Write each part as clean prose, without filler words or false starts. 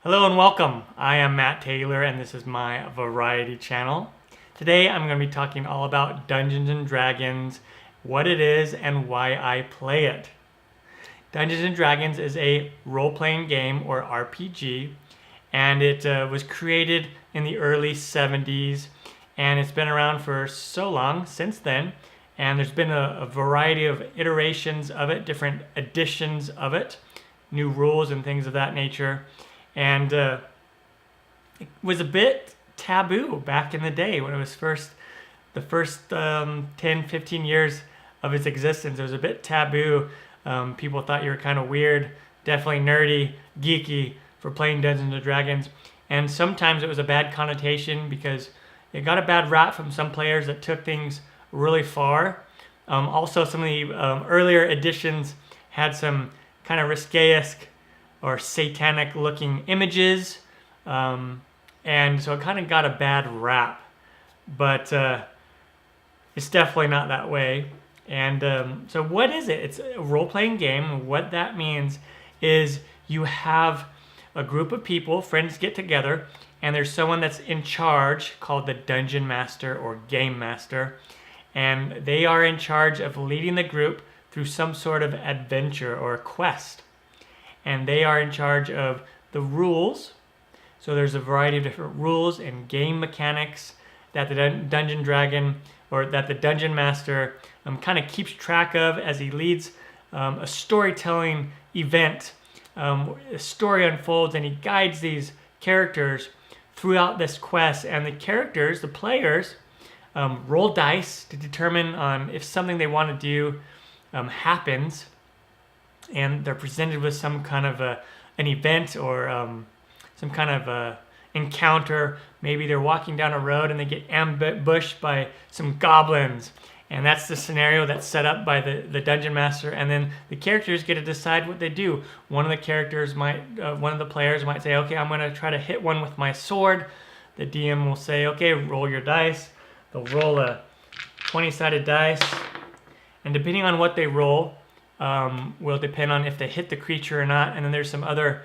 Hello and welcome. I am Matt Taylor and this is my variety channel. Today I'm going to be talking all about Dungeons and Dragons, what it is and why I play it. Dungeons and Dragons is a role-playing game or RPG, and it was created in the early 70s, and it's been around for so long since then, and there's been a variety of iterations of it, different editions of it, new rules and things of that nature. And it was a bit taboo back in the day when it was the first 10, 15 years of its existence. It was a bit taboo. People thought you were kind of weird, definitely nerdy, geeky for playing Dungeons and Dragons. And sometimes it was a bad connotation because it got a bad rap from some players that took things really far. Also, some of the earlier editions had some kind of risque-esque or satanic looking images, and so it kind of got a bad rap, but it's definitely not that way. And so what is it? It's a role-playing game. What that means is you have a group of people, friends get together, and there's someone that's in charge called the Dungeon Master or Game Master, and they are in charge of leading the group through some sort of adventure or quest. And they are in charge of the rules. So there's a variety of different rules and game mechanics that the Dungeon Dragon or that the Dungeon Master kind of keeps track of as he leads a storytelling event. A story unfolds and he guides these characters throughout this quest. And the characters, the players, roll dice to determine if something they want to do happens. And they're presented with some kind of an event or some kind of encounter. Maybe they're walking down a road and they get ambushed by some goblins. And that's the scenario that's set up by the Dungeon Master. And then the characters get to decide what they do. One of the players might say, okay, I'm going to try to hit one with my sword. The DM will say, okay, roll your dice. They'll roll a 20-sided dice. And depending on what they roll, will depend on if they hit the creature or not. And then there's some other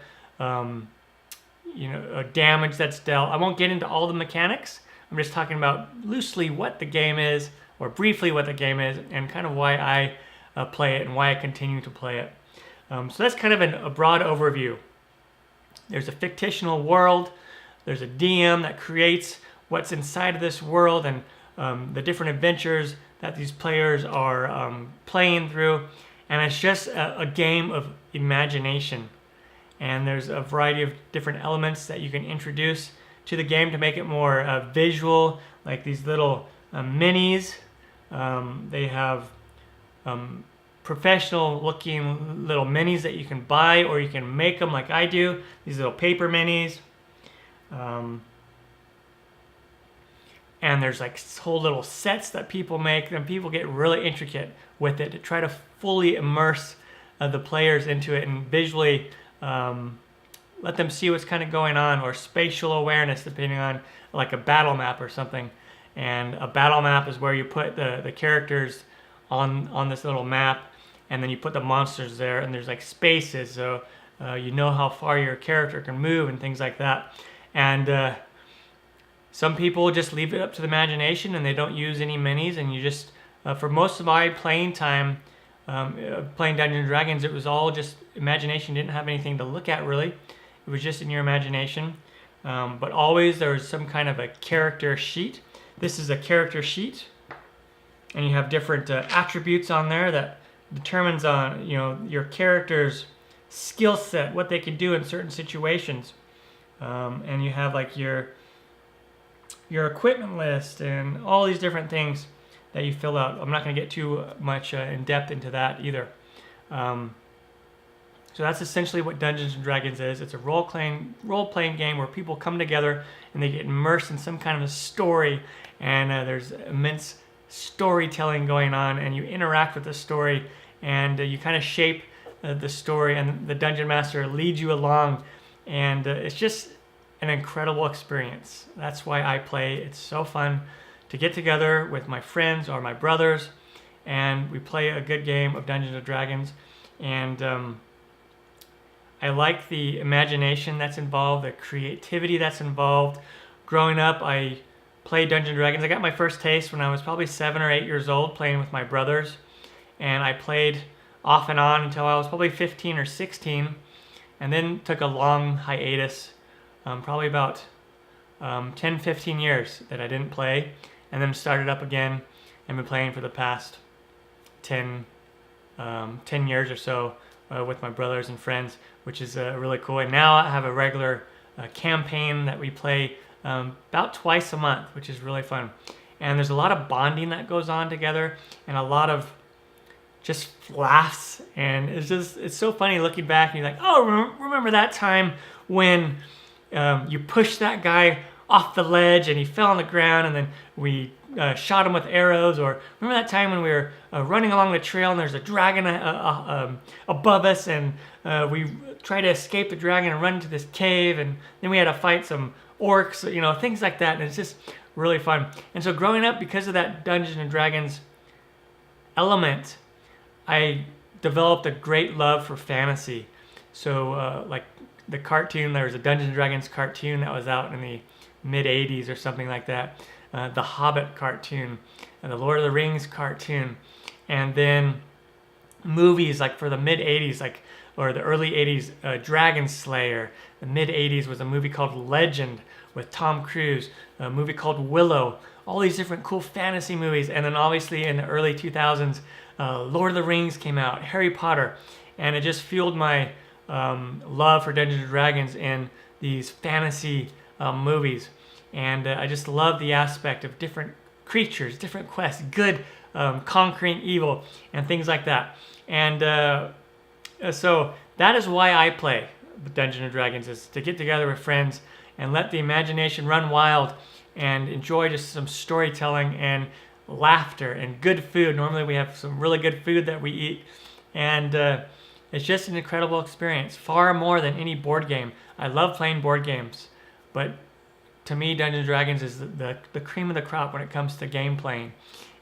damage that's dealt. I won't get into all the mechanics. I'm just talking about loosely what the game is, or briefly what the game is, and kind of why I play it and why I continue to play it. So that's kind of a broad overview. There's a fictional world. There's a DM that creates what's inside of this world and the different adventures that these players are playing through. And it's just a game of imagination. And there's a variety of different elements that you can introduce to the game to make it more visual, like these little minis. They have professional looking little minis that you can buy, or you can make them like I do, these little paper minis. And there's like whole little sets that people make, and people get really intricate with it to try to fully immerse the players into it and visually let them see what's kind of going on, or spatial awareness, depending on like a battle map or something. And a battle map is where you put the characters on this little map, and then you put the monsters there, and there's like spaces, so you know how far your character can move and things like that. And some people just leave it up to the imagination and they don't use any minis, and you just, for most of my playing time, playing Dungeons and Dragons, it was all just imagination. Didn't have anything to look at really. It was just in your imagination. But always there was some kind of a character sheet. This is a character sheet, and you have different attributes on there that determines on your character's skill set, what they can do in certain situations. And you have like your equipment list and all these different things that you fill out. I'm not going to get too much in depth into that either. So that's essentially what Dungeons and Dragons is. It's a role-playing game where people come together and they get immersed in some kind of a story, and there's immense storytelling going on, and you interact with the story, and you kind of shape the story, and the Dungeon Master leads you along, and it's just an incredible experience. That's why I play. It's so fun to get together with my friends or my brothers, and we play a good game of Dungeons and Dragons. And I like the imagination that's involved, the creativity that's involved. Growing up, I played Dungeons & Dragons. I got my first taste when I was probably 7 or 8 years old playing with my brothers. And I played off and on until I was probably 15 or 16. And then took a long hiatus, probably about 10, 15 years that I didn't play. And then started up again and been playing for the past 10 years or so with my brothers and friends, which is really cool. And now I have a regular campaign that we play about twice a month, which is really fun. And there's a lot of bonding that goes on together and a lot of just laughs. And it's so funny looking back and you're like, oh, remember that time when you pushed that guy off the ledge and he fell on the ground and then we shot him with arrows? Or remember that time when we were running along the trail and there's a dragon above us and we tried to escape the dragon and run into this cave, and then we had to fight some orcs, things like that. And it's just really fun. And so growing up, because of that Dungeons & Dragons element, I developed a great love for fantasy. So like the cartoon, there was a Dungeons & Dragons cartoon that was out in the mid-'80s or something like that. The Hobbit cartoon, and the Lord of the Rings cartoon, and then movies like for the mid-'80s, or the early '80s, Dragon Slayer. The mid-'80s was a movie called Legend with Tom Cruise, a movie called Willow. All these different cool fantasy movies, and then obviously in the early 2000s, Lord of the Rings came out, Harry Potter, and it just fueled my love for Dungeons & Dragons in these fantasy movies. And I just love the aspect of different creatures, different quests, good conquering evil, and things like that. And so that is why I play Dungeons & Dragons, is to get together with friends and let the imagination run wild and enjoy just some storytelling and laughter and good food. Normally we have some really good food that we eat, and it's just an incredible experience, far more than any board game. I love playing board games, but to me, Dungeons & Dragons is the cream of the crop when it comes to game playing.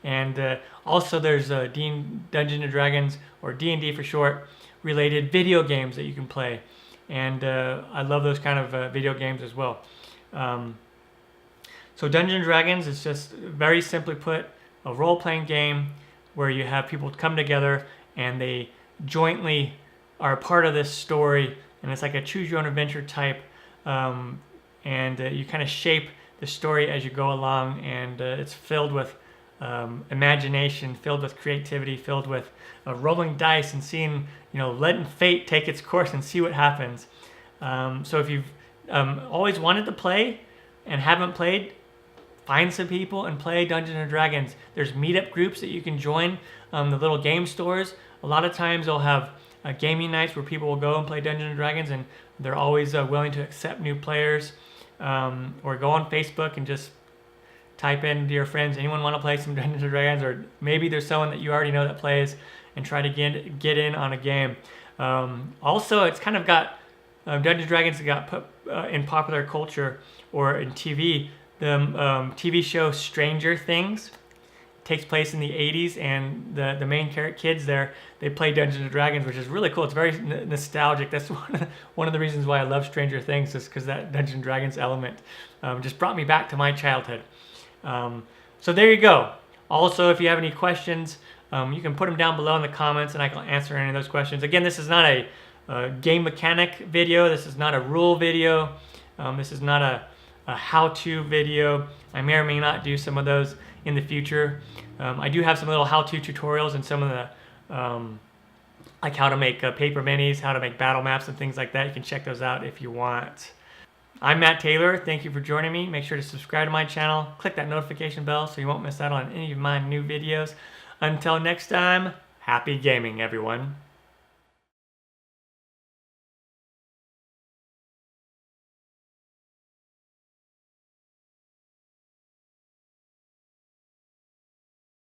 And also there's Dungeons & Dragons, or D&D for short, related video games that you can play. And I love those kind of video games as well. So Dungeons & Dragons is just, very simply put, a role-playing game where you have people come together and they jointly are a part of this story. And it's like a choose-your-own-adventure type. And you kind of shape the story as you go along, and it's filled with imagination, filled with creativity, filled with rolling dice and seeing, letting fate take its course and see what happens. So if you've always wanted to play and haven't played, find some people and play Dungeons & Dragons. There's meetup groups that you can join, the little game stores. A lot of times they'll have gaming nights where people will go and play Dungeons & Dragons, and they're always willing to accept new players. Or go on Facebook and just type in to your friends, anyone want to play some Dungeons & Dragons? Or maybe there's someone that you already know that plays, and try to get in on a game. Also, it's kind of got, Dungeons & Dragons got put in popular culture or in TV. The TV show Stranger Things takes place in the 80s, and the main kids there, they play Dungeons & Dragons, which is really cool. It's very nostalgic. That's one of the reasons why I love Stranger Things, is because that Dungeons & Dragons element just brought me back to my childhood. So there you go. Also, if you have any questions, you can put them down below in the comments, and I can answer any of those questions. Again, this is not a game mechanic video. This is not a rule video. This is not a how-to video. I may or may not do some of those in the future. I do have some little how-to tutorials and some of the like how to make paper minis, how to make battle maps and things like that. You can check those out if you want. I'm Matt Taylor. Thank you for joining me. Make sure to subscribe to my channel. Click that notification bell so you won't miss out on any of my new videos. Until next time, happy gaming, everyone.